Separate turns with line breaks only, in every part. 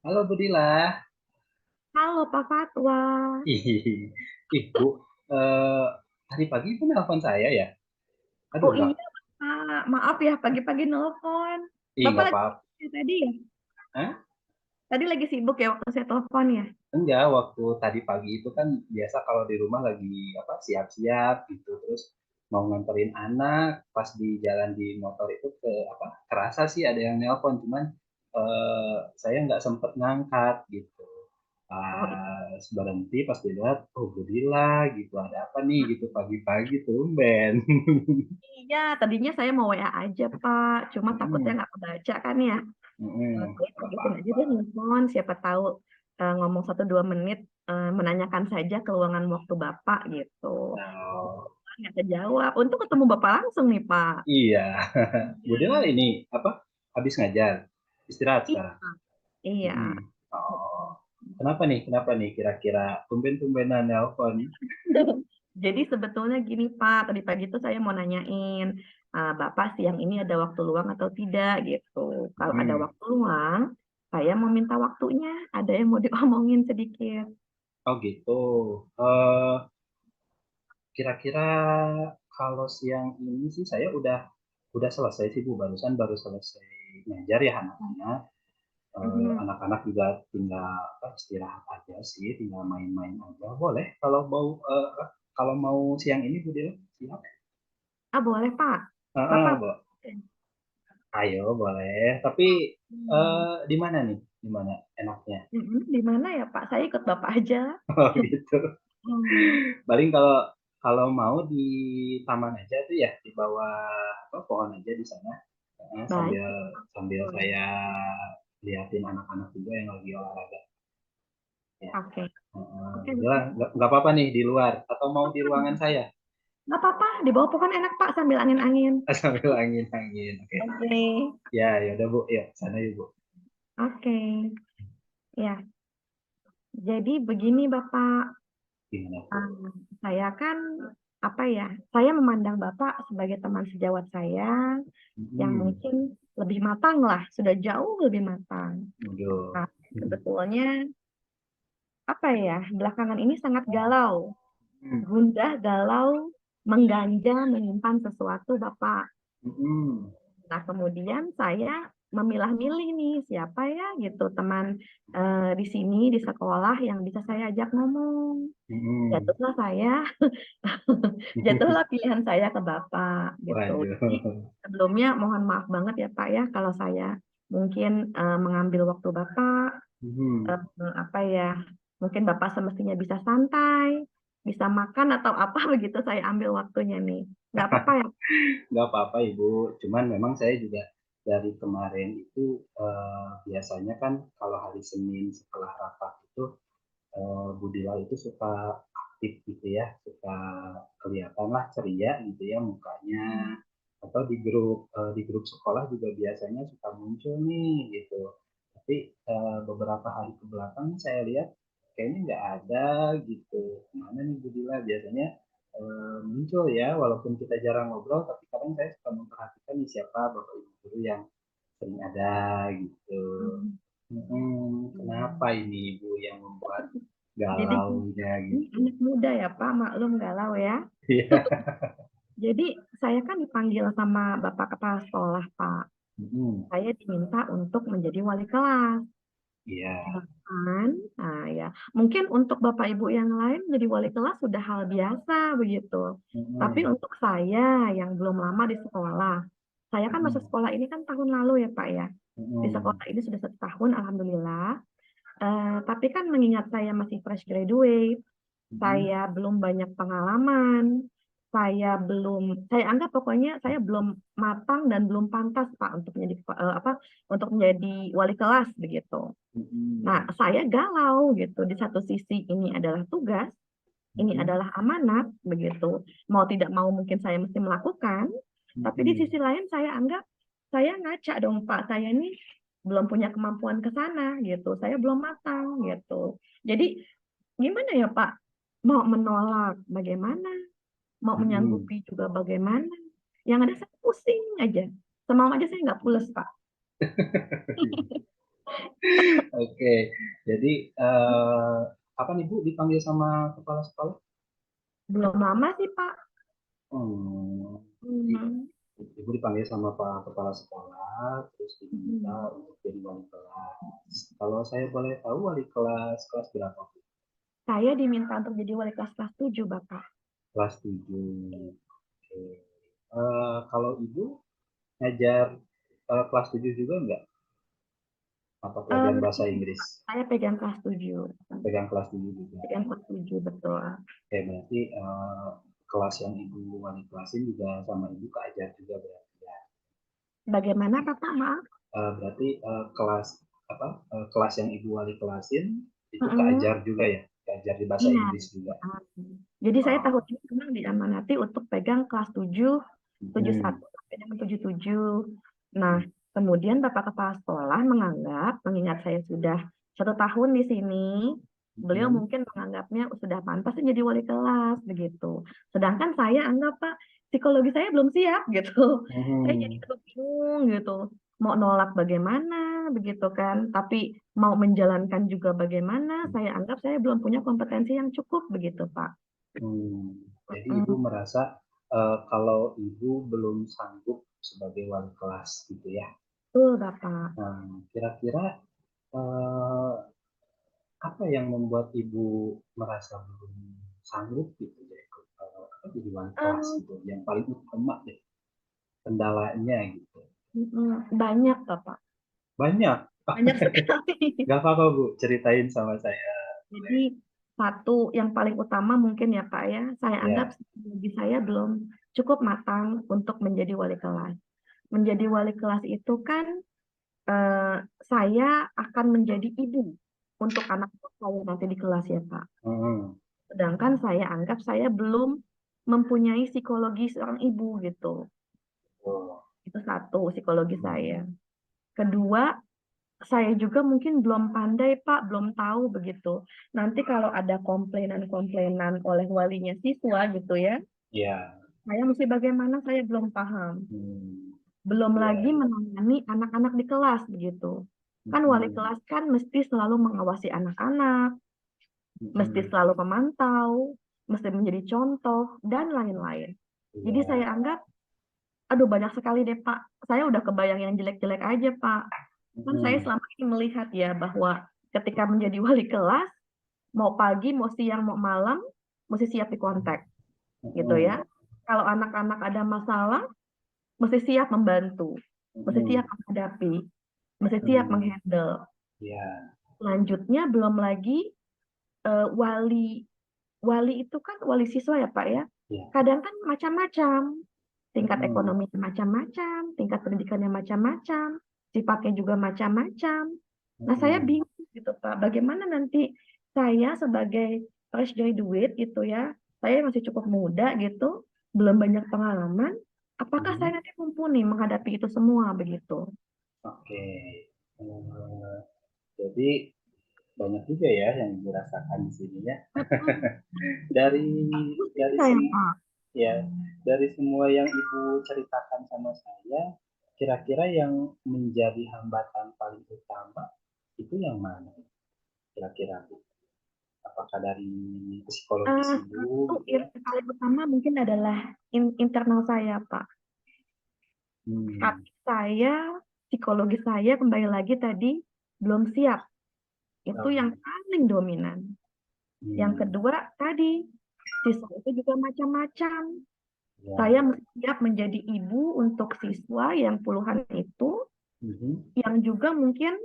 Halo Budila.
Halo Pak Fatwa.
Ih, Bu, eh, tadi pagi pun nelfon saya ya. Aduh,
Oh
nggak,
iya Pak, maaf ya pagi-pagi nelpon. Bapak
nggak
lagi
apa-apa.
sibuk ya tadi ya?
Hah?
Tadi lagi sibuk ya waktu saya telepon ya?
Enggak, waktu tadi pagi itu kan biasa kalau di rumah lagi apa siap-siap gitu, terus mau nganterin anak, pas di jalan di motor itu kerasa sih ada yang nelpon, cuman saya nggak sempet ngangkat gitu.
Oh
Pas berhenti, pas dilihat, oh Budila gitu, ada apa nih gitu pagi-pagi tumben.
iya, tadinya saya mau WA aja Pak, cuma takutnya
Mm-mm.
nggak kebaca kan ya.
Mm-mm.
Saya
Gak
lanjutin aja
apa-apa.
deh nelpon, siapa tahu ngomong 1-2 menit menanyakan saja keluangan waktu Bapak gitu.
Nah,
Nggak terjawab. Untuk ketemu Bapak langsung nih Pak.
iya. Bu Dela
Iya,
ini apa? Habis ngajar, istirahat
iya,
sekarang.
iya.
Mm-mm. Oh, kenapa nih? Kenapa nih? Kira-kira tumben-tumbenan nelpon.
Jadi sebetulnya gini Pak, tadi pagi itu saya mau nanyain, Bapak siang ini ada waktu luang atau tidak gitu. Kalau ada
Mm.
waktu luang, saya mau minta waktunya, ada yang mau diomongin sedikit.
Oh gitu. Eh, Kira-kira kalau siang ini sih saya udah selesai sih Bu. Baru selesai ngajar ya anak-anak.
Mhm.
Anak-anak juga tinggal istirahat aja sih, tinggal main-main aja. Boleh kalau mau siang ini Bu Dela, siap.
Ah boleh Pak,
Heeh,
Bapak.
ayo boleh. Tapi
Hmm.
di mana nih? Di mana enaknya?
Di mana ya Pak? Saya ikut Bapak aja.
Oh gitu.
Hmm.
Paling kalau kalau mau di taman aja tuh ya, di bawah pohon aja di sana.
Baik,
Sambil sambil
boleh.
saya liatin anak-anak juga yang lagi olahraga. Ya.
Oke, oke,
Udah, nggak apa-apa nih di luar atau mau di ruangan saya.
nggak apa-apa. Di bawah pohon enak Pak sambil angin-angin.
Sambil angin-angin. Oke.
Oke,
Ya udah Bu, ya sana yuk Bu.
oke. Ya, jadi begini Bapak.
Gimana Bu?
Ah, saya kan apa ya? Saya memandang Bapak sebagai teman sejawat saya yang
Hmm,
mungkin lebih matang lah, sudah jauh lebih matang.
aduh.
Nah, sebetulnya apa ya? Belakangan ini sangat galau,
Hmm,
gundah, galau, mengganja, menyimpan sesuatu Bapak.
hmm,
Nah, kemudian saya memilah-milih nih siapa ya gitu teman di sini di sekolah yang bisa saya ajak ngomong.
hmm.
Jatuhlah saya Jatuhlah pilihan saya ke Bapak gitu. Jadi
Waduh.
sebelumnya mohon maaf banget ya Pak ya kalau saya mungkin mengambil waktu Bapak
Hmm.
apa ya mungkin Bapak semestinya bisa santai, bisa makan atau apa begitu saya ambil waktunya nih. Nggak apa-apa ya.
Nggak apa-apa Ibu, cuman memang saya juga dari kemarin itu biasanya kan kalau hari Senin setelah rapat itu Bu Dila itu suka aktif gitu ya, suka kelihatan lah ceria gitu ya mukanya, atau di grup sekolah juga biasanya suka muncul nih gitu. Tapi beberapa hari ke belakang saya lihat kayaknya nggak ada gitu. Kemana nih Bu Dila? Biasanya muncul ya, walaupun kita jarang ngobrol, tapi kadang saya suka memperhatikan nih siapa bapak ibu guru yang sering ada gitu.
Hmm.
Kenapa ini ibu yang membuat
Jadi
galaunya
ini
gitu?
anak muda ya Pak, maklum galau ya.
Iya.
Jadi saya kan dipanggil sama Bapak Kepala Sekolah Pak.
Mm-mm.
Saya diminta untuk menjadi wali kelas.
Iya.
Kan? Nah, ya. Mungkin untuk Bapak Ibu yang lain jadi wali kelas sudah hal biasa begitu. Tapi
Mm-mm.
untuk saya yang belum lama di sekolah, saya kan masuk
Mm-mm.
sekolah ini kan tahun lalu ya Pak ya. Di
Mm-mm.
sekolah ini sudah 1 tahun, alhamdulillah. Tapi kan mengingat saya masih fresh graduate,
Mm-mm.
saya belum banyak pengalaman, saya anggap pokoknya saya belum matang dan belum pantas Pak untuk menjadi untuk menjadi wali kelas begitu. Nah,
Mm-mm.
saya galau gitu. Di satu sisi ini adalah tugas, ini
Mm-mm.
adalah amanat begitu. Mau tidak mau mungkin saya mesti melakukan, tapi di
Mm-mm.
sisi lain saya anggap saya ngaca dong Pak, saya ini belum punya kemampuan ke sana gitu. Saya belum matang gitu. Jadi gimana ya Pak? Mau menolak bagaimana? Mau
Mm-mm.
menyanggupi juga bagaimana? Yang ada saya pusing aja. Semau aja saya nggak pules Pak.
Oke, jadi apa nih Bu dipanggil sama kepala sekolah?
Belum lama sih, Pak.
Jadi
Hmm.
Ibu dipanggil sama Pak Kepala Sekolah, terus diminta
Hmm.
untuk jadi wali kelas. Kalau saya boleh tahu wali kelas kelas berapa Bu?
Saya diminta untuk jadi wali kelas 7, Bapak.
Kelas 7. Oke. Kalau Ibu ngajar kelas 7 juga enggak? Apa pelajaran bahasa
Iya,
Inggris?
Pak. Saya pegang kelas 7.
Pegang kelas 7 juga.
Pegang kelas 7, betul.
Oke, berarti kelas yang Ibu wali kelasin juga sama Ibu keajar juga berarti ya.
Bagaimana, Bapak? Maaf.
Berarti kelas apa? Kelas yang Ibu wali kelasin itu
Mm-mm.
keajar juga ya? Keajar di bahasa
Iya.
Inggris juga.
Jadi saya tahun
Oh.
ini memang diamanati untuk pegang kelas 7,
Hmm.
1 sampai dengan 7. Nah, kemudian Bapak Kepala Sekolah menganggap, mengingat saya sudah 1 tahun di sini, beliau
Hmm.
mungkin menganggapnya sudah pantas menjadi wali kelas begitu. Sedangkan saya anggap Pak, psikologi saya belum siap gitu. Saya jadi
Hmm.
bingung gitu. Mau nolak bagaimana begitu kan, tapi mau menjalankan juga bagaimana, saya anggap saya belum punya kompetensi yang cukup begitu, Pak.
Hmm. Jadi Ibu
Mm,
merasa kalau Ibu belum sanggup sebagai wali kelas gitu ya.
betul, Bapak.
Nah, kira-kira eh, apa yang membuat Ibu merasa belum sanggup gitu ya ikut jadi wali kelas
Em,
gitu, yang paling utama deh kendalanya gitu.
Banyak, Bapak.
Banyak.
Banyak sekali.
Gak apa-apa Bu, ceritain sama saya.
Jadi, satu yang paling utama mungkin ya, Pak ya, saya anggap
Ya.
psikologi saya belum cukup matang untuk menjadi wali kelas. Menjadi wali kelas itu kan eh, saya akan menjadi ibu untuk anak saya nanti di kelas ya, Pak.
Hmm.
Sedangkan saya anggap saya belum mempunyai psikologi seorang ibu gitu.
Oh.
Itu satu, psikologi
Hmm.
saya. Kedua, saya juga mungkin belum pandai, Pak, belum tahu begitu. Nanti kalau ada komplainan-komplainan oleh walinya siswa gitu ya,
Ya.
saya mesti bagaimana, saya belum paham.
Hmm.
Belum
Ya,
lagi
ya.
menangani anak-anak di kelas begitu. Kan wali
Hmm.
kelas kan mesti selalu mengawasi anak-anak, mesti
Hmm.
selalu memantau, mesti menjadi contoh, dan lain-lain. Jadi saya
Ya.
anggap, aduh banyak sekali deh Pak. Saya udah kebayang yang jelek-jelek aja Pak. Kan saya
Hmm.
selama ini melihat ya bahwa ketika menjadi wali kelas, mau pagi, mau siang, mau malam, mesti siap di kontak gitu ya.
Hmm.
Kalau anak-anak ada masalah, mesti siap membantu, mesti siap
Hmm.
menghadapi, mesti siap
Hmm.
menghandle.
Ya.
Selanjutnya belum lagi wali wali itu kan wali siswa ya Pak ya.
Ya.
Kadang kan macam-macam, tingkat
Hmm.
ekonomi macam-macam, tingkat pendidikannya macam-macam, sifatnya juga macam-macam. Nah, saya
Hmm.
bingung gitu Pak, bagaimana nanti saya sebagai fresh graduate gitu ya, saya masih cukup muda gitu, belum banyak pengalaman, apakah saya
Hmm.
nanti mumpuni menghadapi itu semua begitu?
Oke. Eh, jadi banyak juga ya yang dirasakan di sini ya.
Mm-mm.
Dari
Pusing
dari
saya
sem
Pak.
ya dari semua yang Ibu ceritakan sama saya, kira-kira yang menjadi hambatan paling utama itu yang mana? Kira-kira Bu? Apakah dari psikologis Ibu
Satu
gitu
yang
ya?
paling utama mungkin adalah internal saya Pak.
Hmm.
Hati saya, psikologi saya kembali lagi tadi belum siap. Itu
Oh.
yang paling dominan. Yang
Hmm.
kedua tadi, siswa itu juga macam-macam. Saya
Ya.
mesti siap menjadi ibu untuk siswa yang puluhan itu,
Mhm.
yang juga mungkin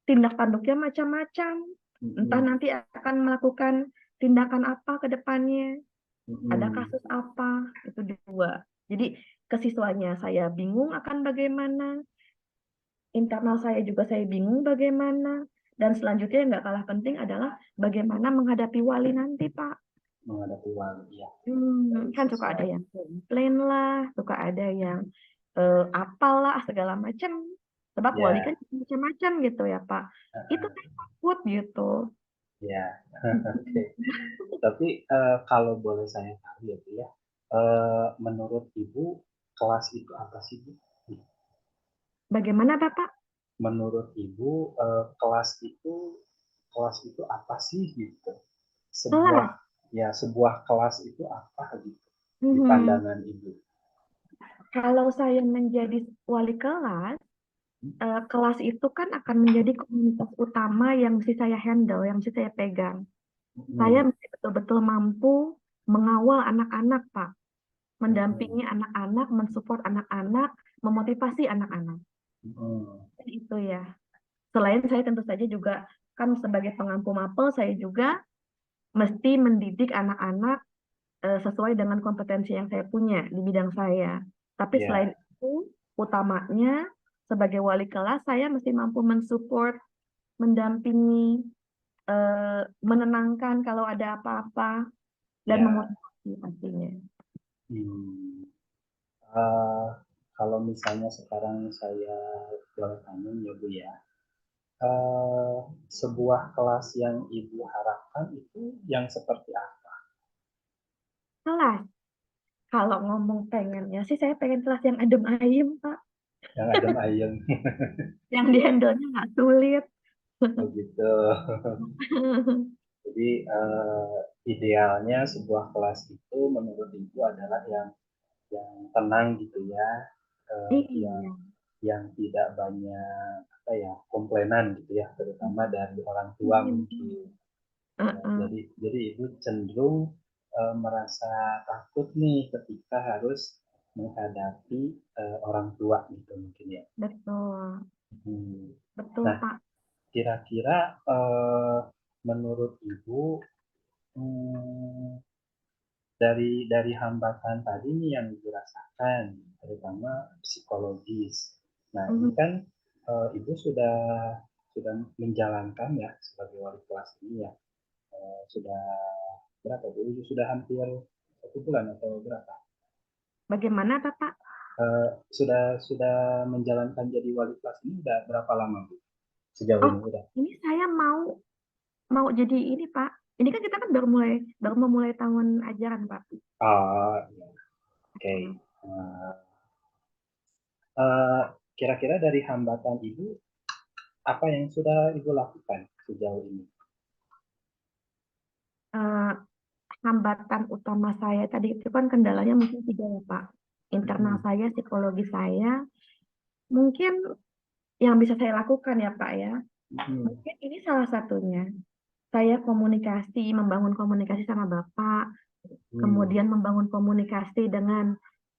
tindak tanduknya macam-macam. Entah
Mhm.
nanti akan melakukan tindakan apa ke depannya, ada
Mhm.
kasus apa, itu dua. Jadi ke siswanya saya bingung akan bagaimana, internal saya juga saya bingung bagaimana, dan selanjutnya yang nggak kalah penting adalah bagaimana menghadapi wali nanti, Pak.
Menghadapi wali ya dari
Kan suka
siswa.
ada yang komplain lah, suka ada yang apalah segala macam. Sebab wali kan
Ya.
macam-macam gitu ya, Pak. Itu
Heeh.
saya takut gitu.
Ya. Oke. Tapi kalau boleh saya tahu ya Bu ya, menurut Ibu kelas itu apa sih Bu?
Bagaimana, Bapak?
menurut Ibu kelas itu apa sih gitu?
Kelas.
Sebuah kelas itu apa gitu di
Mhm.
pandangan Ibu?
Kalau saya menjadi wali kelas, kelas itu kan akan menjadi komunitas utama yang mesti saya handle, yang mesti saya pegang. Saya
Mm-mm.
mesti betul-betul mampu mengawal anak-anak, Pak.
Mm-mm.
Mendampingi anak-anak, mensupport anak-anak, memotivasi anak-anak.
Mm-mm.
Itu ya. Selain saya tentu saja juga kan sebagai pengampu mapel, saya juga mesti mendidik anak-anak sesuai dengan kompetensi yang saya punya di bidang saya. Tapi selain
Ya.
itu, utamanya sebagai wali kelas, saya mesti mampu mensupport, mendampingi, menenangkan kalau ada apa-apa, dan
Ya.
memotivasi pastinya.
Hmm. Eh, Kalau misalnya sekarang saya boleh tanya ya Bu ya, eh, sebuah kelas yang Ibu harapkan itu yang seperti apa?
Kelas, kalau ngomong pengennya sih, saya pengen kelas yang adem ayem, Pak.
Yang adem ayem
Yang di-handle-nya nggak sulit.
begitu. Jadi idealnya sebuah kelas itu menurut Ibu adalah yang tenang gitu ya, eh, yang
Iya,
yang tidak banyak apa ya komplainan gitu ya, terutama dari orang tua
iya.
mungkin.
Heeh.
Jadi Ibu cenderung merasa takut nih ketika harus menghadapi orang tua gitu mungkin ya.
Betul,
Hmm.
betul,
Nah,
Pak.
kira-kira menurut Ibu hmm, dari hambatan tadi nih yang dirasakan, terutama psikologis. Nah, ini
Mhm.
kan Ibu sudah menjalankan ya sebagai wali kelas ini ya. Sudah berapa Bu? Sudah hampir 1 bulan atau berapa?
Bagaimana, Bapak?
Sudah menjalankan jadi wali kelas ini udah berapa lama Bu? Sejauh
Oh,
ini udah.
ini saya mau mau jadi ini, Pak. Ini kan kita kan baru memulai tahun ajaran, Pak.
Oh, ya. Oke.
Hmm.
Eh, eh, Kira-kira dari hambatan Ibu, apa yang sudah Ibu lakukan sejauh ini?
Eh, Hambatan utama saya tadi itu kan kendalanya mungkin tiga ya, Pak. Internal
Hmm.
saya, psikologi saya, mungkin yang bisa saya lakukan ya, Pak ya.
Hmm.
Mungkin ini salah satunya. Saya membangun komunikasi sama Bapak,
Hmm.
kemudian membangun komunikasi dengan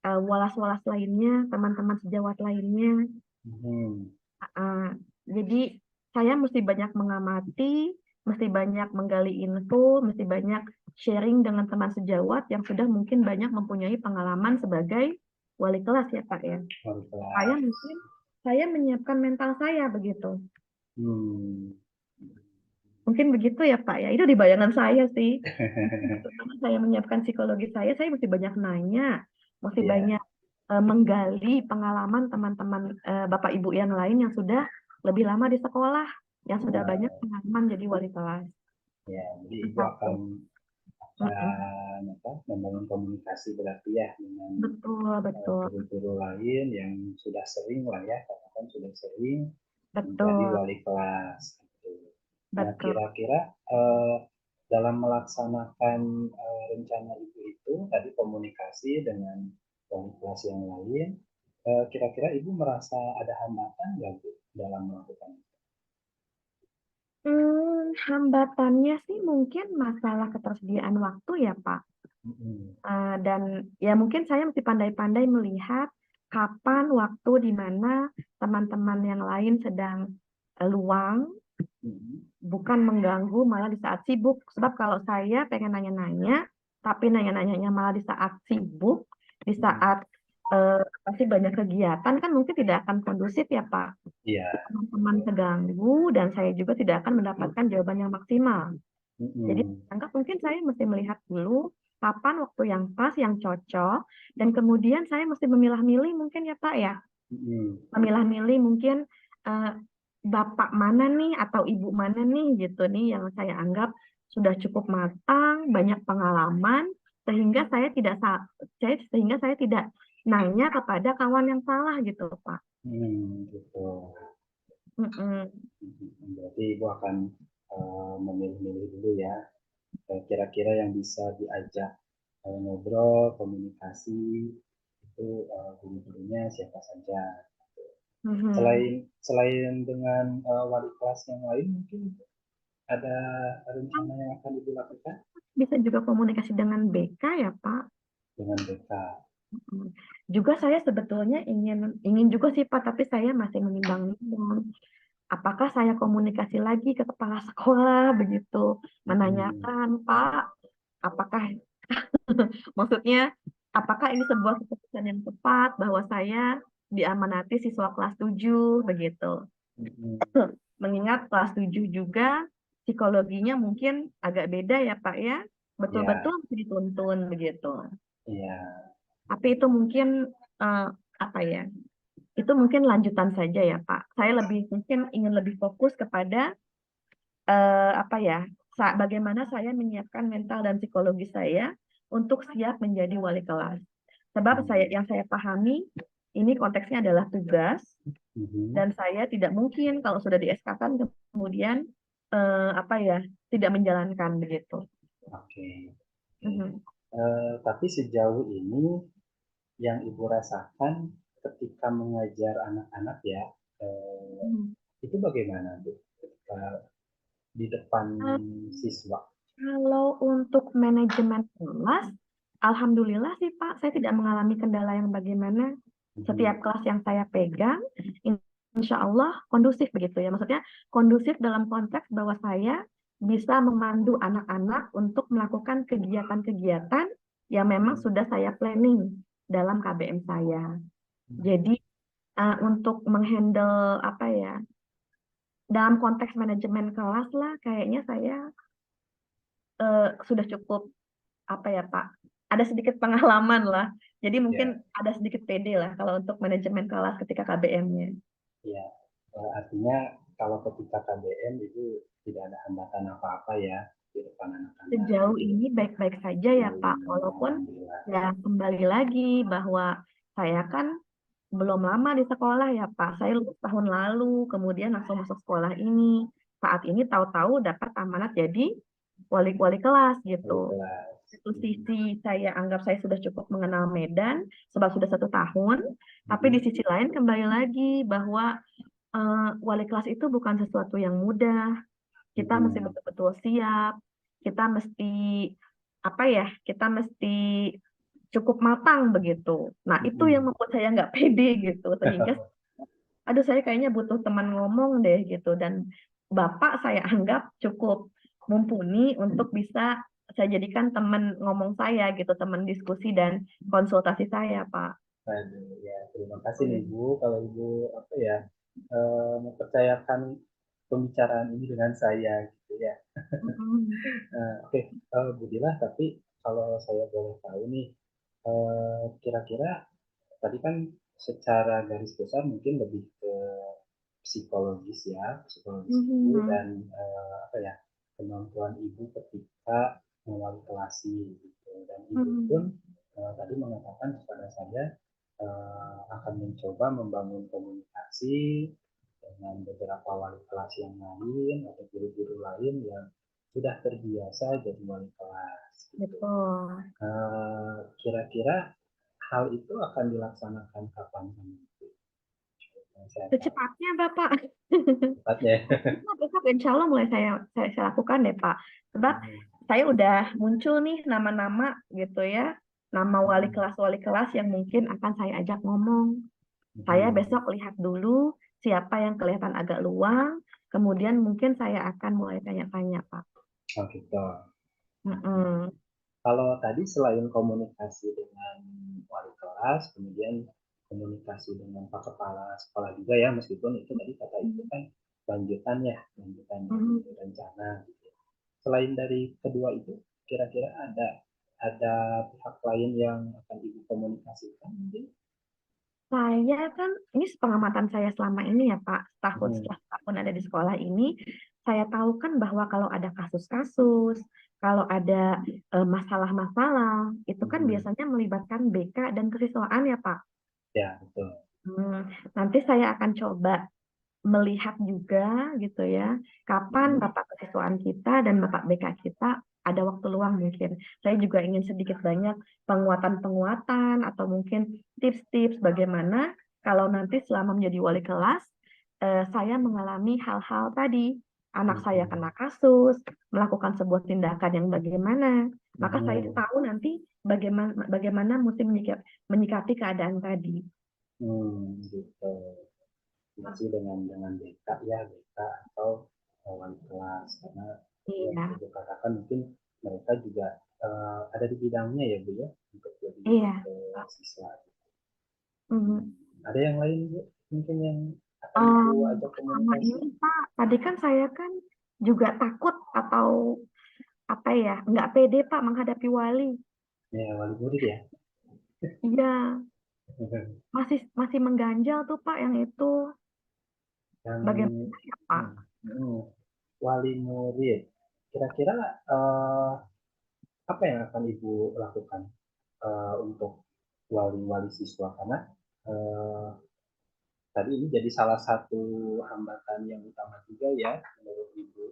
walas-walas lainnya, teman-teman sejawat lainnya.
Hmm.
Uh, jadi saya mesti banyak mengamati, mesti banyak menggali info, mesti banyak sharing dengan teman sejawat yang sudah mungkin banyak mempunyai pengalaman sebagai wali kelas ya Pak ya.
Wali
Saya
kelas.
mungkin saya menyiapkan mental saya begitu.
Hmm.
Mungkin begitu ya Pak ya. Itu di bayangan saya sih. Mungkin terutama saya menyiapkan psikologi saya mesti banyak nanya, mesti
Ya,
banyak menggali pengalaman teman-teman Bapak Ibu yang lain yang sudah lebih lama di sekolah, yang sudah banyak
eh,
pengalaman jadi wali kelas.
ya. Jadi
Itu
Ibu
satu. Mm-mm.
akan membangun komunikasi berarti ya dengan
Betul, betul,
guru-guru lain yang sudah sering lah ya, katakan sudah sering menjadi
betul,
wali kelas. Gitu. Nah,
betul.
kira-kira dalam melaksanakan rencana Ibu itu tadi komunikasi dengan wali kelas yang lain, kira-kira Ibu merasa ada hambatan nggak Bu dalam melakukan itu?
Hambatannya sih mungkin masalah ketersediaan waktu ya Pak.
Mm-mm.
Dan ya mungkin saya mesti pandai-pandai melihat kapan waktu di mana teman-teman yang lain sedang luang,
Mm-mm.
bukan mengganggu malah di saat sibuk. Sebab kalau saya pengen nanya-nanya, tapi nanya-nanyanya malah di saat sibuk, di
Mm-mm.
saat pasti banyak kegiatan, kan mungkin tidak akan kondusif ya Pak.
Iya.
Teman-teman terganggu dan saya juga tidak akan mendapatkan jawaban yang maksimal. Jadi
Mm-mm.
anggap mungkin saya mesti melihat dulu kapan waktu yang pas, yang cocok, dan kemudian saya mesti memilah-milih mungkin ya Pak ya.
Mm-mm.
Memilah-milih mungkin eh, bapak mana nih atau ibu mana nih gitu nih yang saya anggap sudah cukup matang, banyak pengalaman, sehingga sehingga saya tidak nanya kepada kawan yang salah gitu Pak.
Gitu.
Mm-mm.
Berarti Ibu akan memilih-milih dulu ya, kira-kira yang bisa diajak ngobrol, komunikasi itu guru-gurunya siapa saja.
Mhm.
Selain selain dengan wali kelas yang lain, mungkin ada rencana yang akan Ibu lakukan
Bisa juga komunikasi dengan BK ya, Pak.
dengan BK.
Mm. Juga saya sebetulnya ingin ingin juga sih Pak, tapi saya masih menimbang-nimbang. Apakah saya komunikasi lagi ke kepala sekolah begitu,
Mm-mm.
menanyakan Pak, apakah maksudnya apakah ini sebuah keputusan yang tepat bahwa saya diamanati siswa kelas 7 begitu.
Mm-mm.
Mengingat kelas 7 juga psikologinya mungkin agak beda ya Pak ya. Betul-betul
Ya,
harus dituntun begitu.
iya,
Tapi itu mungkin eh, apa ya? Itu mungkin lanjutan saja ya Pak. Saya lebih mungkin ingin lebih fokus kepada apa ya? Bagaimana saya menyiapkan mental dan psikologi saya untuk siap menjadi wali kelas. Sebab
mm,
yang saya pahami ini konteksnya adalah tugas
mhm,
dan saya tidak mungkin kalau sudah di SK-kan kemudian apa ya? Tidak menjalankan begitu.
oke. Oke.
Mhm.
Tapi sejauh ini yang Ibu rasakan ketika mengajar anak-anak ya, eh,
Mhm.
itu bagaimana Bu? Ketika di depan
Eh,
siswa.
Kalau untuk manajemen kelas, alhamdulillah sih Pak, saya tidak mengalami kendala yang bagaimana. Setiap
Mhm,
kelas yang saya pegang, insya Allah kondusif begitu ya. Maksudnya kondusif dalam konteks bahwa saya bisa memandu anak-anak untuk melakukan kegiatan-kegiatan yang memang
mhm,
sudah saya planning dalam KBM saya. Jadi untuk menghandle apa ya, dalam konteks manajemen kelas lah, kayaknya saya sudah cukup apa ya Pak, ada sedikit pengalaman lah. Jadi mungkin
ya,
ada sedikit pede lah kalau untuk manajemen kelas ketika KBM-nya.
ya. Artinya kalau ketika KBM itu tidak ada hambatan apa-apa ya di depan anak-anak
Sejauh
gitu.
ini baik-baik saja ya Pak, walaupun
Alhamdulillah.
ya kembali lagi bahwa saya kan belum lama di sekolah ya Pak. Saya lulus tahun lalu, kemudian langsung masuk sekolah ini. Saat ini tahu-tahu dapat amanat jadi wali-wali kelas gitu.
Wali kelas.
Satu sisi saya anggap saya sudah cukup mengenal Medan sebab sudah 1 tahun, tapi di
Mhm,
sisi lain kembali lagi bahwa wali kelas itu bukan sesuatu yang mudah. Kita mesti
mhm,
betul-betul siap, kita mesti apa ya, kita mesti cukup matang begitu. Nah itu yang
mhm.
membuat saya nggak pede gitu, sehingga aduh saya kayaknya butuh teman ngomong deh gitu. Dan bapak saya anggap cukup mumpuni untuk bisa saya jadikan teman ngomong saya gitu, teman diskusi dan konsultasi saya, Pak.
Aduh, ya terima kasih nih
Hmm.
Bu kalau Ibu apa ya mempercayakan pembicaraan ini dengan saya gitu ya.
Mm-mm.
Oke, Bu Dila, tapi kalau saya boleh tahu nih, kira-kira tadi kan secara garis besar mungkin lebih ke psikologis ya, psikologis ibu
Mhm.
dan apa ya kemampuan ibu ketika mewakilasi gitu. Dan ibu pun
Mhm.
tadi mengatakan kepada saya akan mencoba membangun komunikasi dengan beberapa wali kelas yang lain atau guru-guru lain yang sudah terbiasa jadi wali kelas gitu.
Betul.
Kira-kira hal itu akan dilaksanakan kapan? Saya tahu
Secepatnya, Bapak.
tepatnya.
Besok insya Allah mulai saya lakukan deh, Pak. Sebab saya udah muncul nih nama-nama gitu ya. Nama wali kelas yang mungkin akan saya ajak ngomong. Saya besok lihat dulu siapa yang kelihatan agak luang, kemudian mungkin saya akan mulai tanya-tanya, Pak.
Oh gitu.
Mm-mm.
Kalau tadi selain komunikasi dengan wali kelas, kemudian komunikasi dengan Pak Kepala Sekolah juga ya, meskipun itu tadi kata Ibu kan lanjutan ya, lanjutan dari
Mm.
rencana gitu. Selain dari kedua itu, kira-kira ada pihak lain yang akan Ibu komunikasikan mungkin?
Saya kan, ini pengamatan saya selama ini ya Pak,
Hmm,
setelah tahun ada di sekolah ini, saya tahu kan bahwa kalau ada kasus-kasus, kalau ada masalah-masalah, itu kan
hmm,
biasanya melibatkan BK dan kesiswaan ya Pak.
ya betul.
Hmm, nanti saya akan coba melihat juga gitu ya, kapan
Mhm.
Bapak kesiswaan kita dan Bapak BK kita ada waktu luang mungkin. Saya juga ingin sedikit banyak penguatan-penguatan atau mungkin tips-tips bagaimana kalau nanti selama menjadi wali kelas, saya mengalami hal-hal tadi, anak saya
Mhm.
kena kasus, melakukan sebuah tindakan yang bagaimana, maka saya
Mhm.
tahu nanti bagaimana bagaimana mesti menyikapi keadaan tadi.
Gitu. Masih dengan BK ya, BK atau wali kelas, karena yang
Iya,
Ibu katakan mungkin mereka juga ada di bidangnya ya Bu ya, untuk lebih
iya.
ke siswa.
Mhm.
Ada yang lain Bu, mungkin yang akan Ibu ajak
Sama
komunikasi?
ini Pak, tadi kan saya kan juga takut atau apa ya, nggak pede Pak menghadapi wali.
Ya, wali murid ya.
Iya, masih masih mengganjal tuh Pak yang itu.
Yang
Bagaimana ya Pak?
hmm, hmm, wali murid. Kira-kira apa yang akan Ibu lakukan untuk wali-wali siswa? Karena eh, tadi ini jadi salah satu hambatan yang utama juga ya menurut Ibu,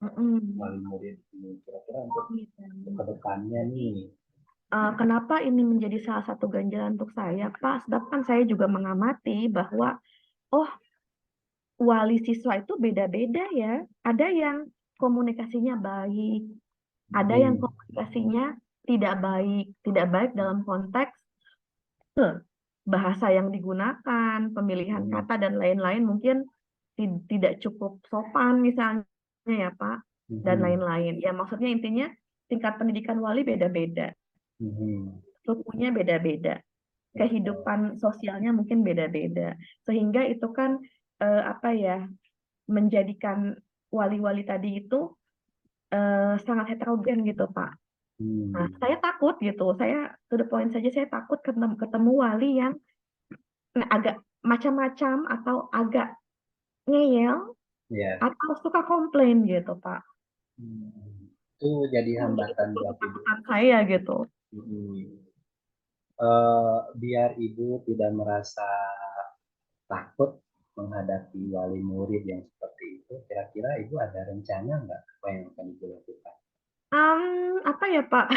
Mm-mm.
wali murid ini. Kira-kira untuk
Iya.
kedepannya nih.
Kenapa ini menjadi salah satu ganjalan untuk saya Pak? Sebab kan saya juga mengamati bahwa oh, wali siswa itu beda-beda ya. Ada yang komunikasinya baik, ada yang
Hmm,
komunikasinya tidak baik. Tidak baik dalam konteks bahasa yang digunakan, pemilihan
hmm,
kata dan lain-lain mungkin tidak cukup sopan misalnya ya Pak, dan
hmm,
lain-lain. Ya maksudnya intinya tingkat pendidikan wali beda-beda,
hmm,
sukunya beda-beda,
betul.
kehidupan sosialnya mungkin beda-beda. Sehingga itu kan apa ya, menjadikan wali-wali tadi itu sangat heterogen gitu Pak. Nah,
Hmm,
saya takut gitu. Saya to the point saja saya takut ketemu wali yang agak macam-macam atau agak ngeyel
ya.
atau suka komplain gitu, Pak.
Itu jadi
Itu menjadi
hambatan
betul
buat Ibu.
ketakutan saya gitu.
Hmm. Biar Ibu tidak merasa takut menghadapi wali murid yang seperti itu, kira-kira Ibu ada rencana nggak apa yang akan Ibu lakukan?
Apa ya, Pak?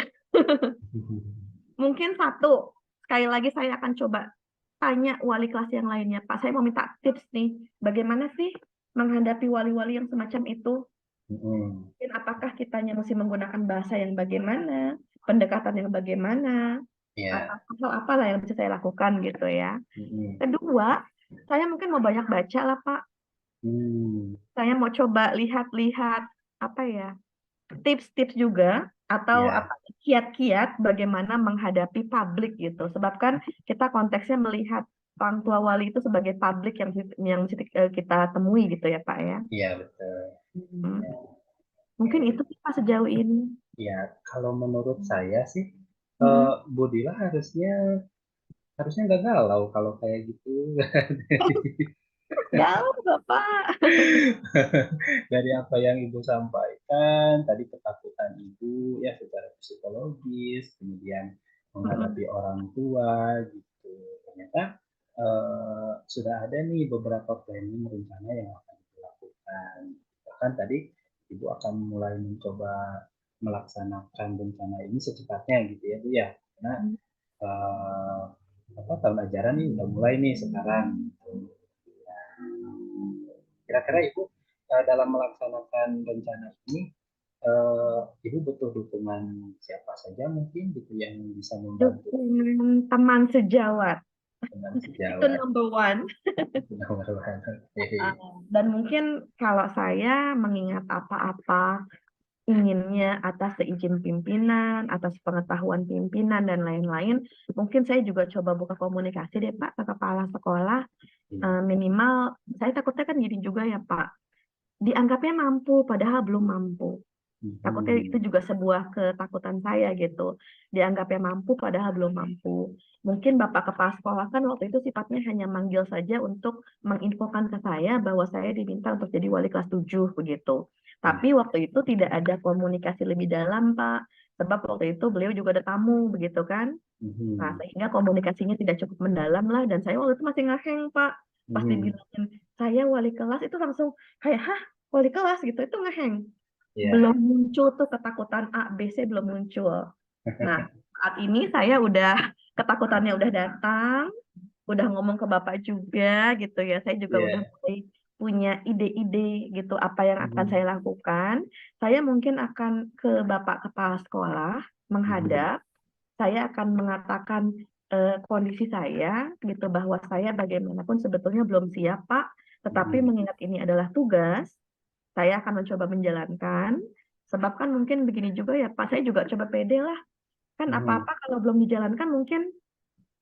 Mungkin satu, sekali lagi saya akan coba tanya wali kelas yang lainnya, Pak. Saya mau minta tips nih, bagaimana sih menghadapi wali-wali yang semacam itu?
Hmm,
Mungkin apakah kitanya mesti menggunakan bahasa yang bagaimana, pendekatan yang bagaimana,
ya.
atau apalah yang bisa saya lakukan gitu ya.
Hmm,
Kedua, saya mungkin mau banyak baca lah, Pak.
hmm,
Saya mau coba lihat-lihat apa ya, tips-tips juga atau
ya,
apa kiat-kiat bagaimana menghadapi publik gitu. Sebab kan kita konteksnya melihat orang tua wali itu sebagai publik yang mesti kita temui gitu ya, Pak ya.
ya betul.
Hmm.
Ya,
Mungkin itu sih, Pak sejauh ini.
ya, kalau menurut saya sih,
Mm-mm.
Budila harusnya harusnya nggak galau kalau kayak gitu.
Galau, Bapak.
Dari apa yang Ibu sampaikan, tadi ketakutan Ibu ya secara psikologis, kemudian
Mm-mm.
menghadapi orang tua gitu. Ternyata sudah ada nih beberapa planning rencana yang akan dilakukan. Bahkan tadi Ibu akan mulai mencoba melaksanakan rencana ini secepatnya gitu ya Bu ya. Karena eh, tahun ajaran ini udah mulai nih sekarang gitu. Kira-kira Ibu dalam melaksanakan rencana ini Ibu butuh dukungan siapa saja mungkin gitu yang bisa membantu
Dukungan teman sejawat.
dengan
Itu
sejawat
number one.
nomor
Uh, Dan mungkin kalau saya mengingat apa-apa inginnya atas seizin pimpinan, atas pengetahuan pimpinan dan lain-lain, mungkin saya juga coba buka komunikasi deh Pak ke kepala sekolah. Minimal saya takutnya kan gini juga ya Pak, dianggapnya mampu padahal belum mampu. Takutnya itu juga sebuah ketakutan saya gitu. Dianggapnya mampu padahal belum mampu. Mungkin Bapak Kepala Sekolah kan waktu itu sifatnya hanya manggil saja untuk menginfokan ke saya bahwa saya diminta untuk jadi wali kelas 7 begitu. Tapi waktu itu tidak ada komunikasi lebih dalam, Pak. Sebab waktu itu beliau juga ada tamu begitu kan. Nah, sehingga komunikasinya tidak cukup mendalam lah dan saya waktu itu masih ngaheng, Pak. Pas dibilangin saya wali kelas itu langsung kayak, hah, wali kelas gitu, itu ngeheng.
Iya.
Belum muncul tuh ketakutan A, B, C belum muncul. Nah, saat ini saya udah ketakutannya udah datang, udah ngomong ke Bapak juga gitu ya. Saya juga udah
Iya.
mulai punya ide-ide gitu apa yang akan
Mhm.
saya lakukan. Saya mungkin akan ke Bapak Kepala Sekolah
Mhm.
menghadap, saya akan mengatakan kondisi saya gitu bahwa saya bagaimanapun sebetulnya belum siap, Pak, tetapi
Mhm.
mengingat ini adalah tugas, saya akan mencoba menjalankan. Sebab kan mungkin begini juga ya, Pak, saya juga coba pede lah. Kan
Mhm.
apa-apa kalau belum dijalankan mungkin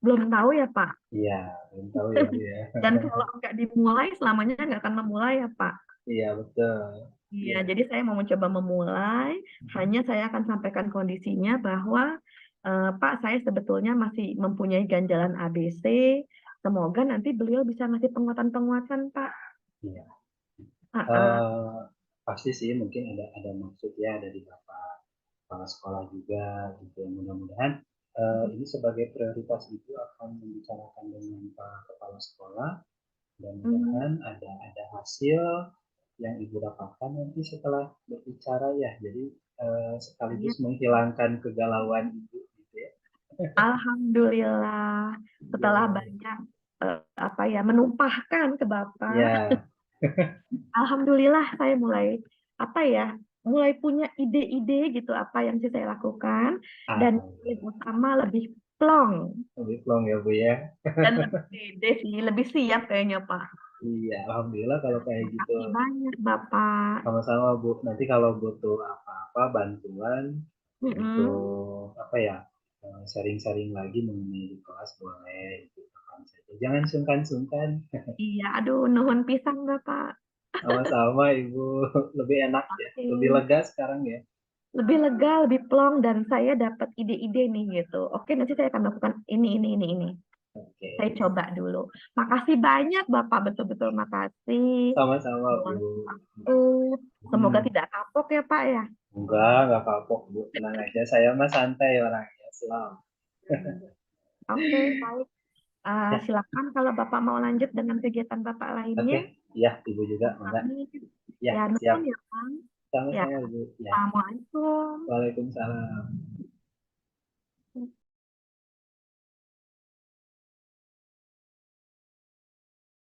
belum tahu ya, Pak.
Iya, belum tahu ya, Bu, ya.
Dan kalau nggak dimulai, selamanya nggak akan memulai ya, Pak.
Iya, betul.
Iya,
Iya.
jadi saya mau mencoba memulai,
Mhm.
hanya saya akan sampaikan kondisinya bahwa, Pak, saya sebetulnya masih mempunyai ganjalan ABC, semoga nanti beliau bisa ngasih penguatan-penguatan, Pak.
Iya.
Heeh,
Eee, Pasti sih mungkin ada maksud ya dari Bapak kepala sekolah juga gitu ya. Mudah-mudahan, ini sebagai prioritas Ibu akan membicarakan dengan Pak kepala sekolah dan
mhm,
mudahan ada hasil yang Ibu dapatkan nanti setelah berbicara ya. Jadi,
saya
sekaligus menghilangkan kegalauan Ibu gitu ya.
alhamdulillah setelah
Iya.
banyak, apa ya, menumpahkan ke Bapak,
Iya.
alhamdulillah saya mulai, apa ya, mulai punya ide-ide gitu apa yang bisa saya lakukan, dan yang paling
Alhamdulillah.
utama lebih plong
Lebih plong ya, Bu, ya.
dan lebih pede sih, lebih siap kayaknya, Pak.
Iya, alhamdulillah kalau kayak gitu.
Makasih banyak, Bapak.
Sama-sama, Bu. Nanti kalau butuh apa-apa bantuan,
Mm-mm.
butuh apa ya, sharing-sharing lagi mengenai di kelas boleh itu kapan saja. Jangan sungkan-sungkan.
Iya, aduh, nuhun pisang, Bapak.
Sama-sama, Ibu. Lebih enak ya,
Oke.
lebih lega sekarang ya.
Lebih lega, lebih plong, dan saya dapat ide-ide nih gitu. Oke, nanti saya akan lakukan ini.
Oke.
Saya coba dulu. Makasih banyak, Bapak. Betul-betul makasih.
Sama-sama,
Mohon
Bu.
waktu. Semoga
Hmm.
tidak kapok ya, Pak ya.
Enggak kapok, Bu. Tenang aja, saya mah santai orangnya, selam.
Oke, baik.
Ya,
Silakan kalau Bapak mau lanjut dengan kegiatan Bapak
oke.
lainnya.
Iya, Ibu juga, mangga.
Kami
Ya,
ya
siap.
nuhun ya, Bang. Ya,
Sama-sama, Bu. Ya.
Assalamualaikum.
Waalaikumsalam.